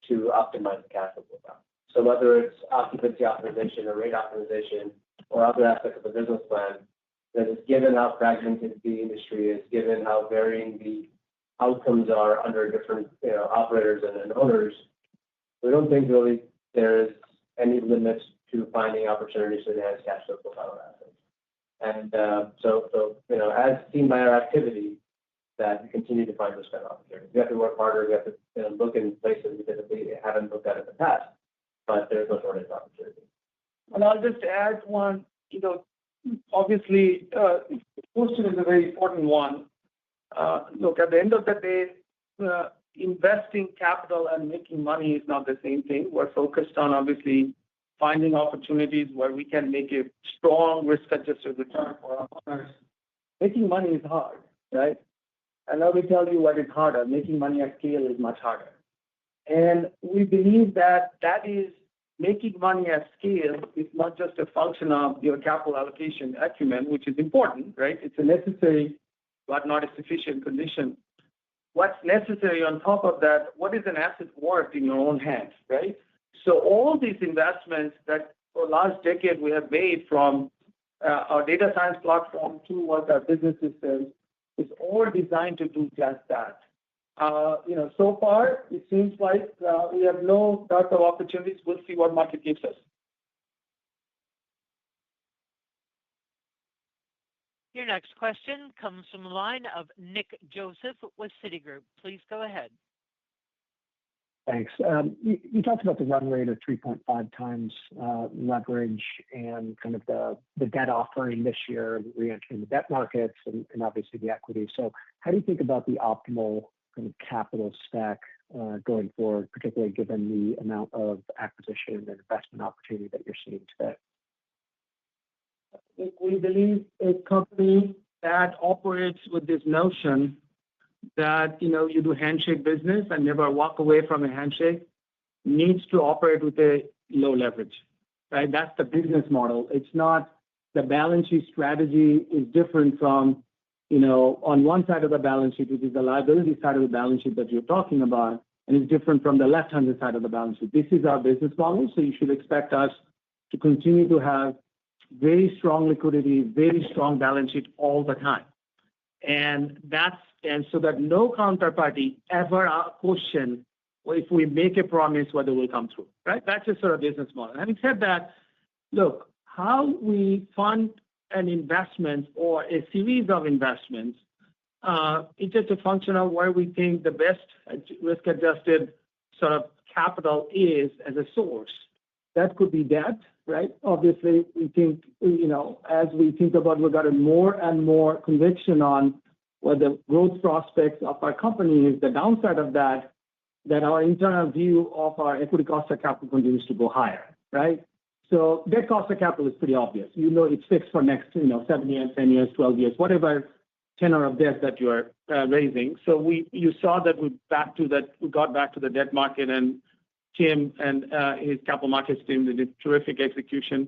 Speaker 5: to optimize the cash flow profile. So whether it's occupancy optimization or rate optimization or other aspects of the business plan, that is given how fragmented the industry is, given how varying the outcomes are under different operators and owners, we don't think really there is any limits to finding opportunities to enhance cash flow profile of assets. And so as seen by our activity, that you continue to find those kind of opportunities. You have to work harder. You have to look in places we typically haven't looked at in the past, but there's no shortage of opportunity.
Speaker 3: And I'll just add one, obviously, question is a very important one. Look, at the end of the day, investing capital and making money is not the same thing. We're focused on obviously finding opportunities where we can make a strong risk-adjusted return for our owners. Making money is hard, right? And let me tell you what is harder. Making money at scale is much harder. And we believe that is making money at scale is not just a function of your capital allocation acumen, which is important, right? It's a necessary but not a sufficient condition. What's necessary on top of that, what is an asset worth in your own hands, right? So all these investments that for the last decade we have made from our data science platform to what our business systems is all designed to do just that. So far, it seems like we have no doubt of opportunities. We'll see what market gives us.
Speaker 1: Your next question comes from the line of Nick Joseph with Citigroup. Please go ahead.
Speaker 12: Thanks. You talked about the run rate of 3.5 times leverage and kind of the debt offering this year, re-entering the debt markets and obviously the equity. So how do you think about the optimal kind of capital stack going forward, particularly given the amount of acquisition and investment opportunity that you're seeing today?
Speaker 3: We believe a company that operates with this notion that you do handshake business and never walk away from a handshake needs to operate with a low leverage, right? That's the business model. It's not the balance sheet strategy is different from, on one side of the balance sheet, which is the liability side of the balance sheet that you're talking about, and it's different from the left-handed side of the balance sheet. This is our business model, so you should expect us to continue to have very strong liquidity, very strong balance sheet all the time. And so that no counterparty ever question if we make a promise whether we'll come through, right? That's a sort of business model. Having said that, look, how we fund an investment or a series of investments, it's just a function of where we think the best risk-adjusted sort of capital is as a source. That could be debt, right? Obviously, we think, as we think about, we've got a more and more conviction on what the growth prospects of our company is, the downside of that our internal view of our equity cost of capital continues to go higher, right? So debt cost of capital is pretty obvious. It's fixed for next, 7 years, 10 years, 12 years, whatever tenor of debt that you are raising. So you saw that we got back to the debt market, and Tim and his capital markets team did a terrific execution.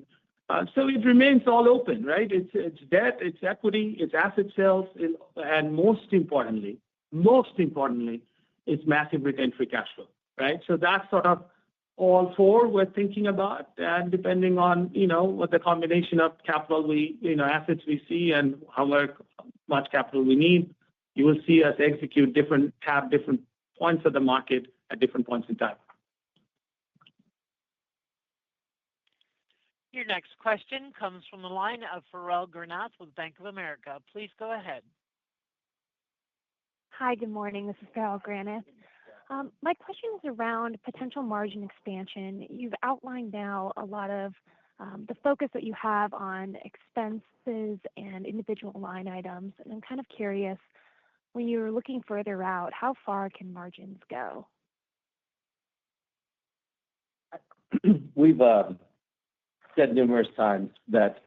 Speaker 3: So it remains all open, right? It's debt, it's equity, it's asset sales, and most importantly, it's massive retained free cash flow, right? So that's sort of all four we're thinking about, and depending on what the combination of capital assets we see and how much capital we need, you will see us execute different points of the market at different points in time.
Speaker 1: Your next question comes from the line of Farrell Granath with Bank of America. Please go ahead.
Speaker 13: Hi, good morning. This is Farrell Granath. My question is around potential margin expansion. You've outlined now a lot of the focus that you have on expenses and individual line items. And I'm kind of curious, when you're looking further out, how far can margins go?
Speaker 4: We've said numerous times that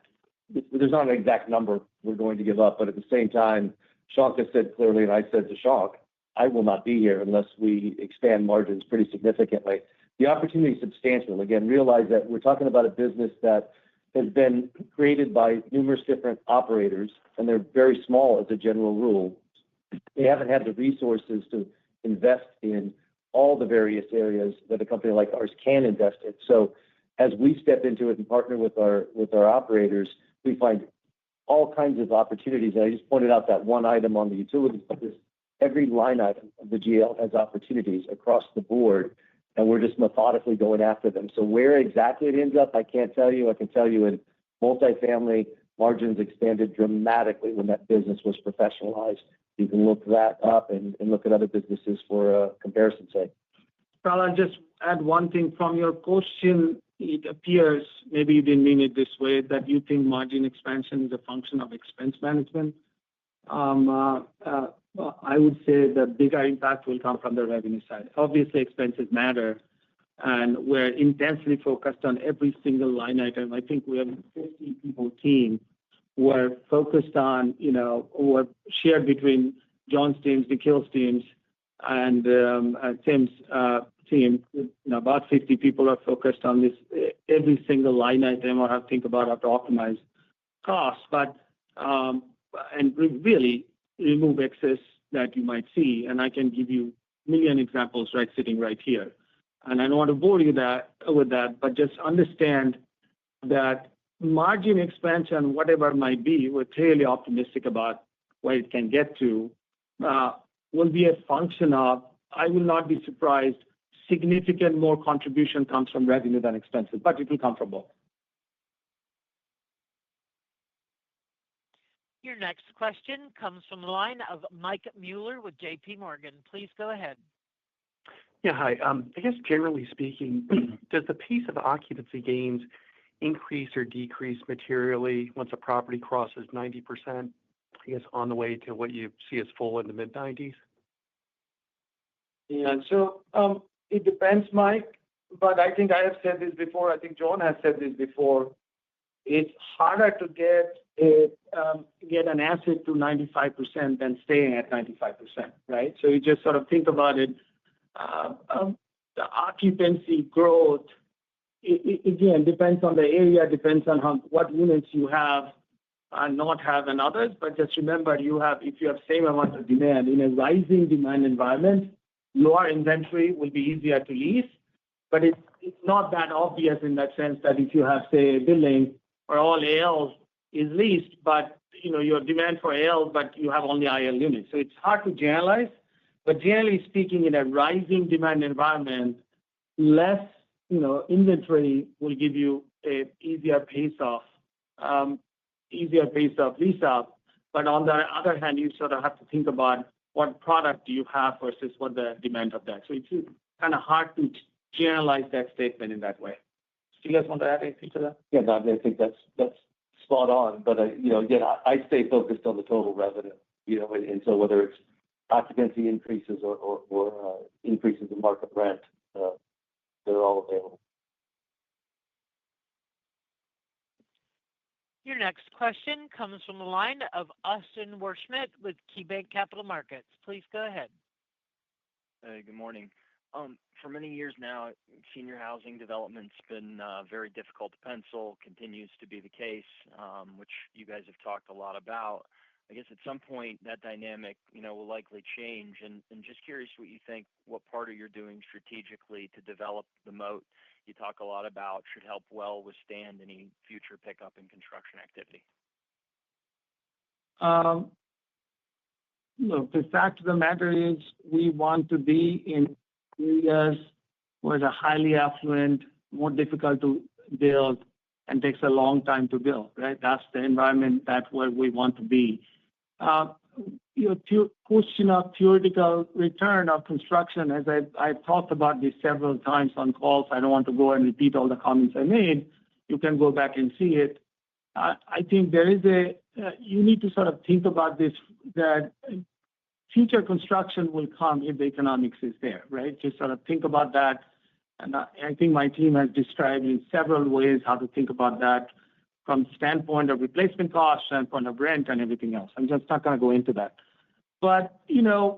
Speaker 4: there's not an exact number we're going to give up, but at the same time, Shankh has said clearly, and I said to Shankh, I will not be here unless we expand margins pretty significantly. The opportunity is substantial. Again, realize that we're talking about a business that has been created by numerous different operators, and they're very small as a general rule. They haven't had the resources to invest in all the various areas that a company like ours can invest in. So as we step into it and partner with our operators, we find all kinds of opportunities. And I just pointed out that one item on the utilities, but every line item of the GL has opportunities across the board, and we're just methodically going after them. So where exactly it ends up, I can't tell you. I can tell you in multifamily, margins expanded dramatically when that business was professionalized. You can look that up and look at other businesses for comparison's sake.
Speaker 3: Well, I'll just add one thing from your question. It appears, maybe you didn't mean it this way, that you think margin expansion is a function of expense management. I would say the bigger impact will come from the revenue side. Obviously, expenses matter, and we're intensely focused on every single line item. I think we have a 50-people team who are focused on, who are shared between John's teams, Nikhil's teams, and Tim's team. About 50 people are focused on this, every single line item, or how to think about how to optimize costs, and really remove excess that you might see. And I can give you a million examples sitting right here. And I don't want to bore you with that, but just understand that margin expansion, whatever it might be, we're clearly optimistic about where it can get to, will be a function of, I will not be surprised, significant more contribution comes from revenue than expenses, but it will come from both.
Speaker 1: Your next question comes from the line of Mike Mueller with JP Morgan. Please go ahead.
Speaker 14: Yeah, hi. I guess generally speaking, does the pace of occupancy gains increase or decrease materially once a property crosses 90%, I guess, on the way to what you see as full in the mid-90s?
Speaker 3: Yeah, so it depends, Mike, but I think I have said this before. I think John has said this before. It's harder to get an asset to 95% than staying at 95%, right? So you just sort of think about it. The occupancy growth, again, depends on the area, depends on what units you have and not have and others. But just remember, if you have same amount of demand in a rising demand environment, lower inventory will be easier to lease. But it's not that obvious in that sense that if you have, say, a building where all AL is leased, but your demand for AL, but you have only IL units. So it's hard to generalize. But generally speaking, in a rising demand environment, less inventory will give you a easier pace of lease up. But on the other hand, you sort of have to think about what product do you have versus what the demand of that. So it's kind of hard to generalize that statement in that way. Do you guys want to add anything to that?
Speaker 4: Yeah, no, I think that's spot on. But again, I stay focused on the total revenue. And so whether it's occupancy increases or increases in market rent, they're all available.
Speaker 1: Your next question comes from the line of Austin Wurschmidt with KeyBanc Capital Markets. Please go ahead.
Speaker 15: Hey, good morning. For many years now, senior housing development's been very difficult to pencil, continues to be the case, which you guys have talked a lot about. I guess at some point that dynamic, will likely change. And just curious what part of you're doing strategically to develop the moat you talk a lot about should help well withstand any future pickup in construction activity.
Speaker 3: Look, the fact of the matter is we want to be in areas where they're highly affluent, more difficult to build, and takes a long time to build, right? That's the environment that's where we want to be. Your question of theoretical return of construction, as I've talked about this several times on calls, I don't want to go and repeat all the comments I made. You can go back and see it. I think there is you need to sort of think about this, that future construction will come if the economics is there, right? Just sort of think about that. And I think my team has described in several ways how to think about that from the standpoint of replacement cost, standpoint of rent, and everything else. I'm just not going to go into that. But, the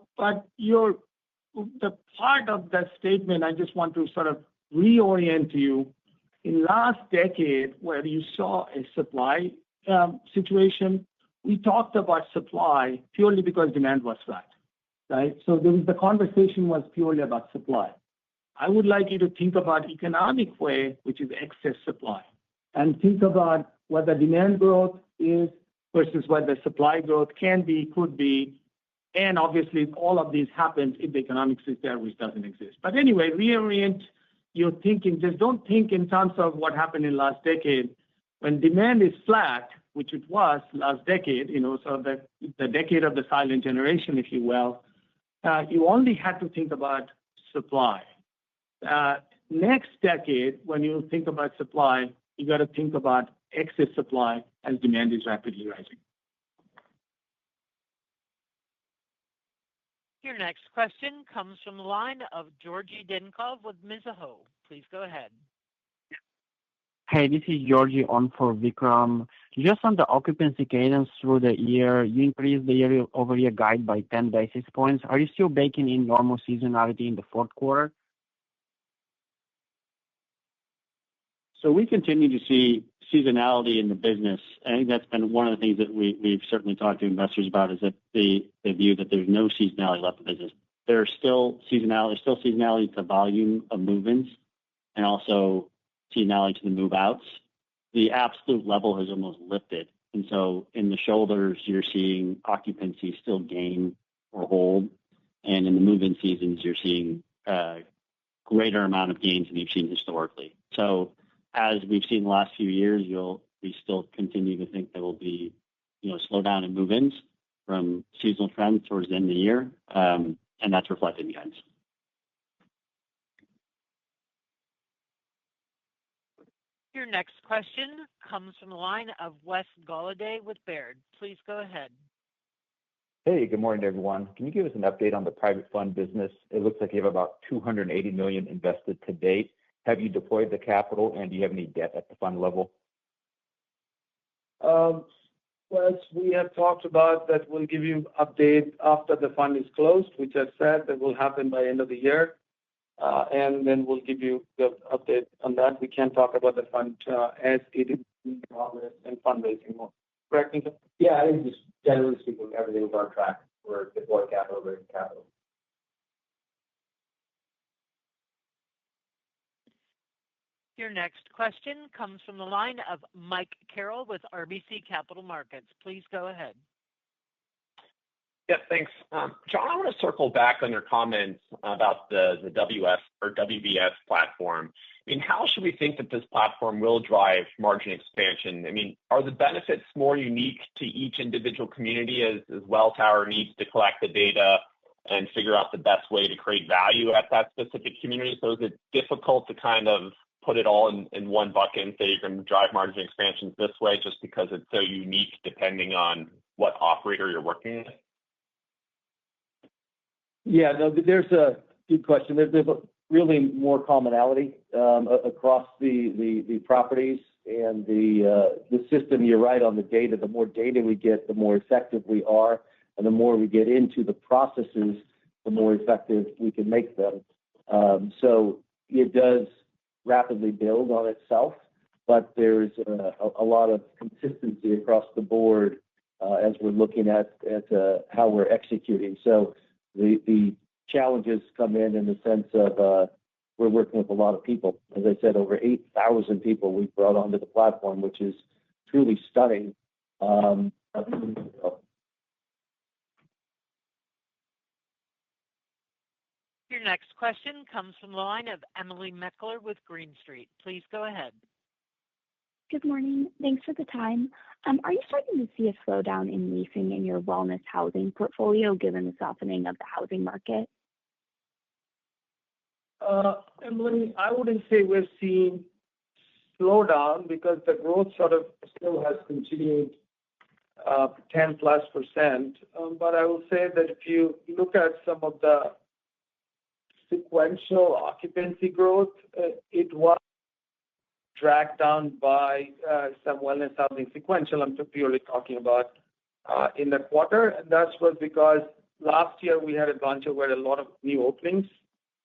Speaker 3: part of that statement, I just want to sort of reorient you. In last decade, where you saw a supply situation, we talked about supply purely because demand was flat, right? So the conversation was purely about supply. I would like you to think about economic way, which is excess supply, and think about what the demand growth is versus what the supply growth can be, could be. And obviously, all of these happens if the economics is there, which doesn't exist. But anyway, reorient your thinking. Just don't think in terms of what happened in last decade. When demand is flat, which it was last decade, so the decade of the silent generation, if you will, you only had to think about supply. Next decade, when you think about supply, you got to think about excess supply as demand is rapidly rising.
Speaker 1: Your next question comes from the line of Georgi Dinkov with Mizuho. Please go ahead.
Speaker 16: Hey, this is Georgi on for Vikram. Just on the occupancy cadence through the year, you increased the year-over-year guide by 10 basis points. Are you still baking in normal seasonality in the fourth quarter?
Speaker 6: So we continue to see seasonality in the business. I think that's been one of the things that we've certainly talked to investors about is that the view that there's no seasonality left in business. There's still seasonality to volume of move-ins and also seasonality to the move-outs. The absolute level has almost lifted. And so in the shoulders, you're seeing occupancy still gain or hold. And in the move-in seasons, you're seeing a greater amount of gains than you've seen historically. So as we've seen the last few years, we still continue to think there will be, slowdown in move-ins from seasonal trends towards the end of the year, and that's reflected in guidance.
Speaker 1: Your next question comes from the line of Wes Golladay with Baird. Please go ahead.
Speaker 17: Hey, good morning, everyone. Can you give us an update on the private fund business? It looks like you have about $280 million invested to date. Have you deployed the capital, and do you have any debt at the fund level?
Speaker 3: Well, we have talked about that we'll give you an update after the fund is closed, which I said that will happen by end of the year. And then we'll give you the update on that. We can't talk about the fund as it is in progress and fundraising more. Correct, Nikhil?
Speaker 5: Yeah, I think just generally speaking, everything's on track for deploying capital, raising capital.
Speaker 1: Your next question comes from the line of Mike Carroll with RBC Capital Markets. Please go ahead.
Speaker 18: Yeah, thanks. John, I want to circle back on your comments about the WS or WBS platform. I mean, how should we think that this platform will drive margin expansion? I mean, are the benefits more unique to each individual community as Welltower needs to collect the data and figure out the best way to create value at that specific community? So is it difficult to kind of put it all in one bucket and say you're going to drive margin expansions this way just because it's so unique depending on what operator you're working with?
Speaker 4: Yeah, no, there's a good question. There's really more commonality across the properties and the system. You're right on the data. The more data we get, the more effective we are. And the more we get into the processes, the more effective we can make them. So it does rapidly build on itself, but there's a lot of consistency across the board as we're looking at how we're executing. So the challenges come in the sense of we're working with a lot of people. As I said, over 8,000 people we've brought onto the platform, which is truly stunning.
Speaker 1: Your next question comes from the line of Emily Meckler with Green Street. Please go ahead.
Speaker 19: Good morning. Thanks for the time. Are you starting to see a slowdown in leasing in your wellness housing portfolio given the softening of the housing market?
Speaker 3: Emily, I wouldn't say we're seeing slowdown because the growth sort of still has continued 10+%. But I will say that if you look at some of the sequential occupancy growth, it was dragged down by some wellness housing sequential. I'm purely talking about in the quarter. And that was because last year we had a bunch of a lot of new openings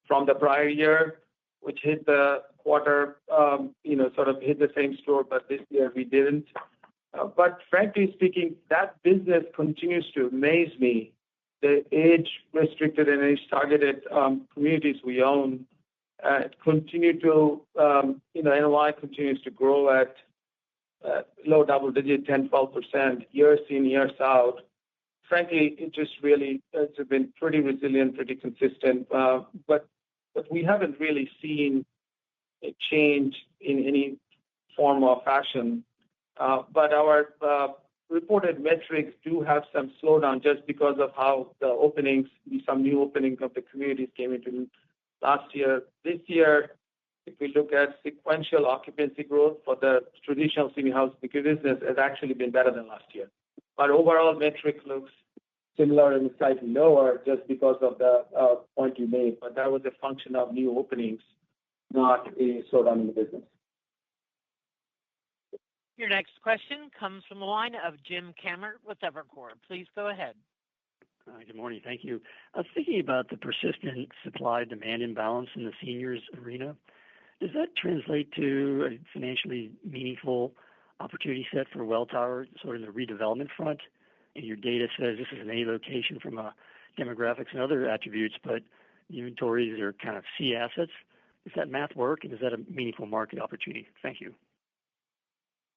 Speaker 3: from the prior year, which hit the quarter, sort of hit the same store, but this year we didn't. But frankly speaking, that business continues to amaze me. The age-restricted and age-targeted communities we own continue to, NOI continues to grow at low double-digit, 10-12% years in, years out. Frankly, it just really has been pretty resilient, pretty consistent. But we haven't really seen a change in any form or fashion but our reported metrics do have some slowdown just because of how the openings, some new openings of the communities came into last year. This year, if we look at sequential occupancy growth for the traditional senior housing business, has actually been better than last year. But overall metric looks similar and slightly lower just because of the point you made. But that was a function of new openings, not a slowdown in the business.
Speaker 1: Your next question comes from the line of Jim Kammert with Evercore. Please go ahead.
Speaker 20: Good morning. Thank you. I was thinking about the persistent supply-demand imbalance in the seniors arena. Does that translate to a financially meaningful opportunity set for Welltower, sort of the redevelopment front? And your data says this is an A location from a demographics and other attributes, but the inventories are kind of C assets. Does that math work, and is that a meaningful market opportunity? Thank you.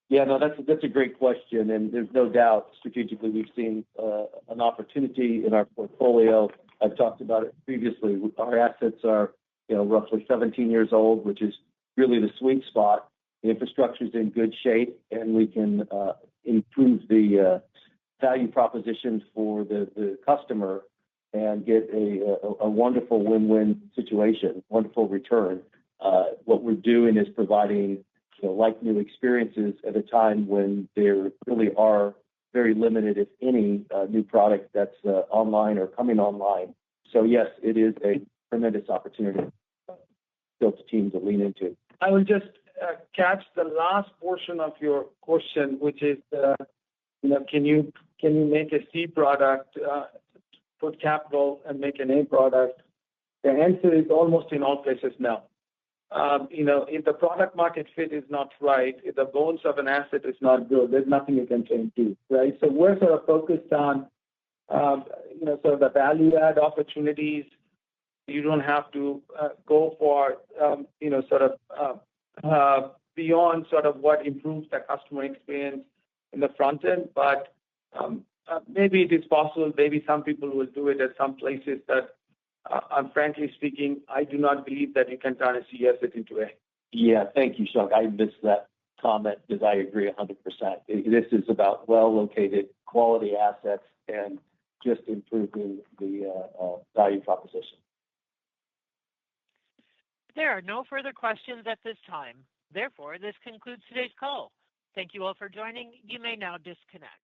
Speaker 4: Yeah, no, that's a great question, and there's no doubt strategically we've seen an opportunity in our portfolio. I've talked about it previously. Our assets are, roughly 17 years old, which is really the sweet spot. The infrastructure is in good shape, and we can improve the value proposition for the customer and get a wonderful win-win situation, wonderful return. What we're doing is providing like new experiences at a time when there really are very limited, if any, new product that's online or coming online. So yes, it is a tremendous opportunity built a team to lean into.
Speaker 3: I will just catch the last portion of your question, which is, can you make a C product, put capital and make an A product? The answer is almost in all places no. If the product market fit is not right, if the bones of an asset is not good, there's nothing you can do, right? So we're sort of focused on, sort of the value add opportunities. You don't have to go for, sort of beyond sort of what improves the customer experience in the front end. But maybe it is possible. Maybe some people will do it at some places that, frankly speaking, I do not believe that you can turn a C asset into A.
Speaker 4: Yeah, thank you, Shankh. I missed that comment because I agree 100%. This is about well-located quality assets and just improving the value proposition.
Speaker 1: There are no further questions at this time. Therefore, this concludes today's call. Thank you all for joining. You may now disconnect.